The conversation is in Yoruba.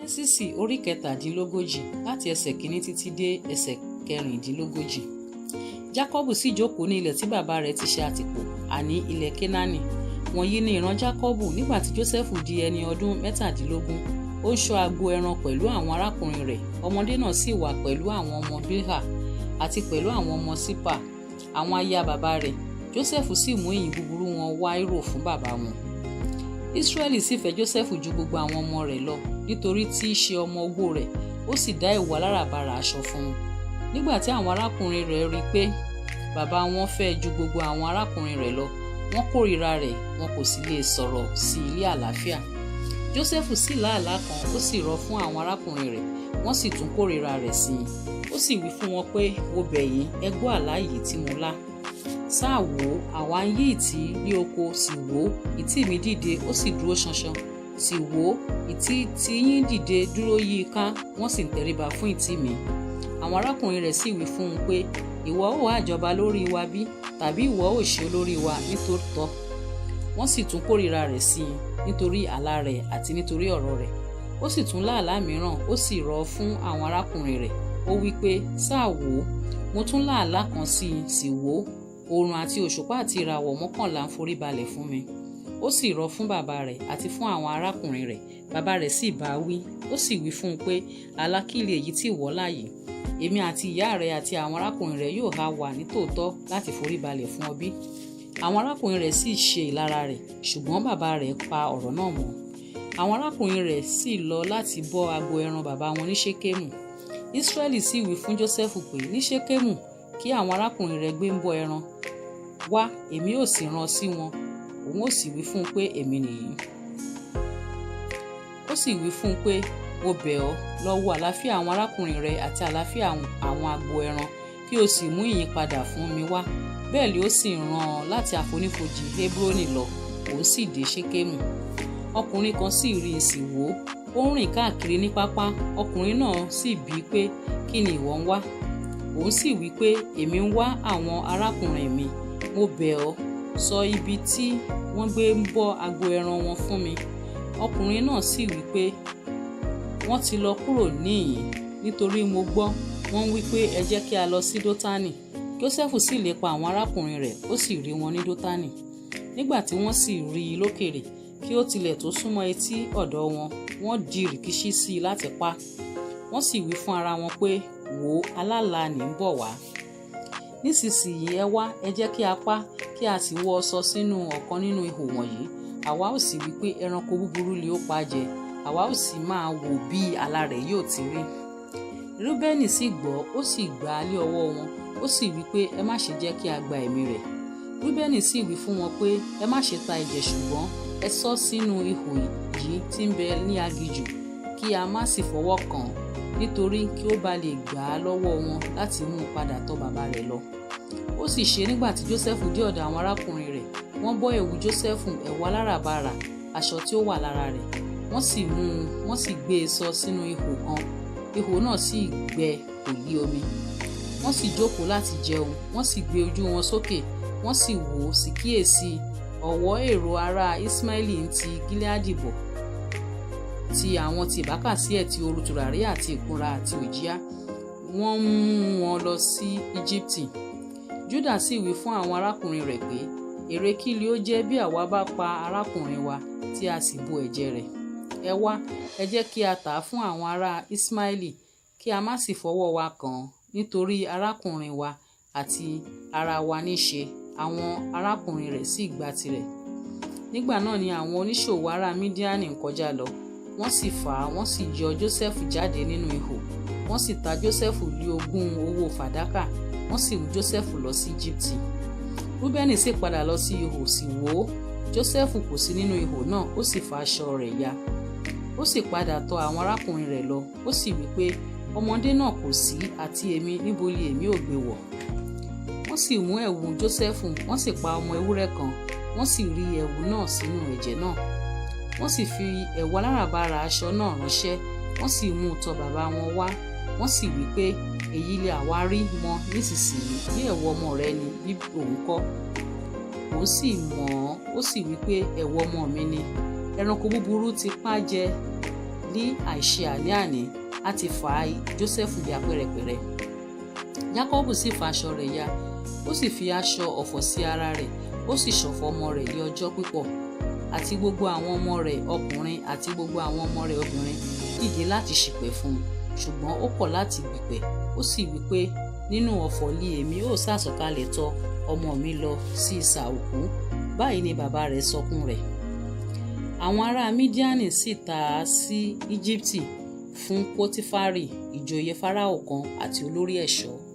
Jẹ́nẹ́sísì orí 17 láti ẹsẹ̀ 1 títí dé ẹsẹ̀ 14. Jákọ́bù sì jókòó ní ilẹ̀ tí bàbá rẹ̀ ti ṣe àtìpó, àní ilẹ̀ Kénáánì. Wọ̀nyí ni ìran Jákọ́bù nígbà tí Jósẹ́fù di ẹni ọdún 17. Ó ń ṣọ́ agbo ẹran pẹ̀lú àwọn arákùnrin rẹ̀. Ọmọdé náà sì wà pẹ̀lú àwọn ọmọ Bilhah àti pẹ̀lú àwọn ọmọ Sípà, àwọn aya bàbá rẹ̀. Jósẹ́fù sì mú ìyìn búburú wọn wá rò fún bàbá wọn. Ísírẹ́lì sì fẹ́ Jósẹ́fù ju gbogbo àwọn ọmọ rẹ̀ lọ, nítorí tí í ṣe ọmọ ogbó rẹ̀, ó sì dá ìwà aláràbarà aṣọ fún un. Nígbà tí àwọn arákùnrin rẹ̀ rí i pé bàbá wọn fẹ́ ju gbogbo àwọn arákùnrin rẹ̀ lọ, wọ́n kórìíra rẹ̀, wọn kò sì lè sọ̀rọ̀ sí ilé àlàáfíà. Jósẹ́fù sì lá àlá kan, ó sì rọ̀ fún àwọn arákùnrin rẹ̀, wọ́n sì tún kórìíra rẹ̀ sí i. Ó sì wí fún wọn pé, mo bẹ̀ yín, ẹ gbọ́ àlá yìí tí mo lá. Sáà wò ó, àwa ń yí ìtì ní oko, sì wò ó, ìtì mi dìde, ó sì dúró ṣánṣán. Sì wò ó, ìtì tí yín dìde dúró yí i ká, wọ́n sì ń tẹríba fún ìtì mi. Àwọn arákùnrin rẹ̀ sì wí fún un pé, ìwọ ó wá jọba lórí wa bí, tàbí ìwọ ó ṣe olórí wa nítòótọ́? Wọ́n sì tún kórìíra rẹ̀ sí i nítorí àlá rẹ̀ àti nítorí ọ̀rọ̀ rẹ̀. Ó sì tún lá àlá mìíràn, ó sì rọ̀ fún àwọn arákùnrin rẹ̀. Ó wí pé, sáà wò ó, mo tún lá àlá kan sí i, sì wò ó, oòrùn àti òṣùpá àti ìràwọ̀ 11 ń forí balẹ̀ fún mi. Ó sì rọ̀ fún bàbá rẹ̀ àti fún àwọn arákùnrin rẹ̀. Bàbá rẹ̀ sì bá wí, ó sì wí fún un pé, àlá kí ni èyí tí ìwọ lá yìí? Èmi àti ìyá rẹ̀ àti àwọn arákùnrin rẹ̀ yóò ha wà nítòótọ́ láti forí balẹ̀ fún ọ bí? Àwọn arákùnrin rẹ̀ sì ṣe ìlara rẹ̀, ṣùgbọ́n bàbá rẹ̀ pa ọ̀rọ̀ náà mọ́. Àwọn arákùnrin rẹ̀ sì lọ láti bọ́ agbo ẹran bàbá wọn ní Ṣékémù. Ísírẹ́lì sì wí fún Jósẹ́fù pé, ní Ṣékémù kí àwọn arákùnrin rẹ̀ gbé ń bọ́ ẹran. Wá, èmi ò sì rán sí wọn. Òun ó sì wí fún un pé èmi nìyí. Ó sì wí fún un pé, mo bẹ̀ ọ́, lọ wo àlàáfíà àwọn arákùnrin rẹ̀ àti àlàáfíà àwọn agbo ẹran, kí o sì mú ìyípadà fún mi wá. Bẹ́ẹ̀ ni ó sì rán an láti àfonífojì Hébroni lọ, òun sì dé Ṣékémù. Ọkùnrin kan sì rí i, sì wò ó, ó ń rìn káàkiri ní pápá. Ọkùnrin náà sì bi í pé, kí ni ìwọ ń wá? Òun sì wí pé, èmi ń wá àwọn arákùnrin mi. Mo bẹ̀ ọ́, sọ ibi tí wọ́n gbé ń bọ́ agbo ẹran wọn fún mi. Ọkùnrin náà sì wí pé, wọ́n ti lọ kúrò níhìn-ín, nítorí mo gbọ́ wọ́n wí pé ẹ jẹ́ kí a lọ sí Dótánì. Jósẹ́fù sì lépa àwọn arákùnrin rẹ̀, ó sì rí wọn ní Dótánì. Nígbà tí wọ́n sì rí i lókèèrè, kí ó tilẹ̀ tó súnmọ́ etí ọ̀dọ̀ wọn, wọ́n di rìkíṣí sí i láti pa. Wọ́n sì wí fún ara wọn pé, wò ó, alálàá ní ń bọ̀ wá. Nísinsìnyí ẹ wá, ẹ jẹ́ kí a pa, kí a sì wọ́ ọ̀ṣọ́ sínú ọ̀kan nínú ihò wọ̀nyí. Àwa ó sì wí pé ẹranko búburú lè ó pa jẹ, àwa ó sì máa wò bí àlá rẹ̀ yóò ti rí. Rúbẹ́nì sì gbọ́, ó sì gbà á lé ọwọ́ wọn, ó sì wí pé ẹ má ṣe jẹ́ kí a gba ẹ̀mí rẹ̀. Rúbẹ́nì sì wí fún wọn pé ẹ má ṣe ta ẹ̀jẹ̀, ṣùgbọ́n ẹ sọ sínú ihò yìí tí ń bẹ ní aginjù, kí a má sì fọwọ́ kàn án, nítorí kí ó bá lè gbà á lọ́wọ́ wọn láti mú un padà tọ̀ bàbá rẹ̀ lọ. Ó sì ṣe nígbà tí Jósẹ́fù dé ọ̀dọ̀ àwọn arákùnrin rẹ̀, wọ́n bọ́ ẹ̀wù Jósẹ́fù, ẹ̀wù aláràbarà, aṣọ tí ó wà lára rẹ̀. Wọ́n sì mú un, wọ́n sì gbé e sọ sínú ihò kan. Ihò náà sì gbẹ, kò lí omi. Wọ́n sì jókòó láti jẹun, wọ́n sì gbé ojú wọn sókè, wọ́n sì wò ó, sì kíyèsí ọ̀wọ́ èrò ará Ismaili ń ti Gileadi bọ̀, ti àwọn ti ìbákasíẹ̀, ti òru tùràrí àti ìkunra àti òjìá. Wọ́n mú wọn lọ sí Íjíbítì. Júdà sì wí fún àwọn arákùnrin rẹ̀ pé, èrè kí li ó jẹ́ bí àwa bá pa arákùnrin wa tí a sì bo ẹ̀jẹ̀ rẹ̀? Ẹ wá, ẹ jẹ́ kí a tà á fún àwọn ará Ismaili, kí a má sì fọwọ́ wa kàn án, nítorí arákùnrin wa àti ara wa ní ṣe. Àwọn arákùnrin rẹ̀ sì gba tirẹ̀. Nígbà náà ni àwọn oníṣòwò ará Mídíánì ń kọjá lọ. Wọ́n sì fà á, wọ́n sì yọ Jósẹ́fù jáde nínú ihò. Wọ́n sì ta Jósẹ́fù lé ogún owó fàdákà. Wọ́n sì mú Jósẹ́fù lọ sí Íjíbítì. Rúbẹ́nì sì padà lọ sí ihò, sì wò ó, Jósẹ́fù kò sí nínú ihò náà, ó sì fa aṣọ rẹ̀ ya. Ó sì padà tọ̀ àwọn arákùnrin rẹ̀ lọ, ó sì wí pé, ọmọdé náà kò sí, àti èmi, níbo ni èmi ò gbé wọ̀? Wọ́n sì mú ẹ̀wù Jósẹ́fù, wọ́n sì pa ọmọ ewúrẹ́ kan, wọ́n sì rí ẹ̀wù náà sínú ẹ̀jẹ̀ náà. Wọ́n sì fi ẹ̀wù aláràbarà aṣọ náà ránṣẹ́, wọ́n sì mú un tọ̀ bàbá wọn wá. Wọ́n sì wí pé, èyí lè àwa rí mọ́ nísinsìnyí, bí ẹ̀wù ọmọ rẹ ni bí òun kọ́. Òun sì mọ̀ ọ́n, ó sì wí pé ẹ̀wù ọmọ mi ni. Ẹranko búburú ti pa jẹ ní àìṣe àní-àní láti fà á Jósẹ́fù ya pẹ́rẹpẹ̀rẹ. Jákọ́bù sì fa aṣọ rẹ̀ ya, ó sì fi aṣọ ọ̀fọ̀ sí ara rẹ̀, ó sì ṣọ̀fọ̀ ọmọ rẹ̀ ní ọjọ́ pípọ̀. Àti gbogbo àwọn ọmọ rẹ̀ ọkùnrin àti gbogbo àwọn ọmọ rẹ̀ obìnrin dìde láti ṣìpẹ̀ fún un, ṣùgbọ́n ó kọ̀ láti gbìpẹ̀. Ó sì wí pé, nínú ọ̀fọ̀ li èmi ó sàsọ̀kalẹ̀ tọ̀ ọmọ mi lọ sí isà òkú. Báyìí ni bàbá rẹ̀ sọkún rẹ̀. Àwọn ará Mídíánì sì tà á sí Íjíbítì fún Pótífárì, ìjòyè Fáráò kan àti olórí ẹ̀ṣọ́.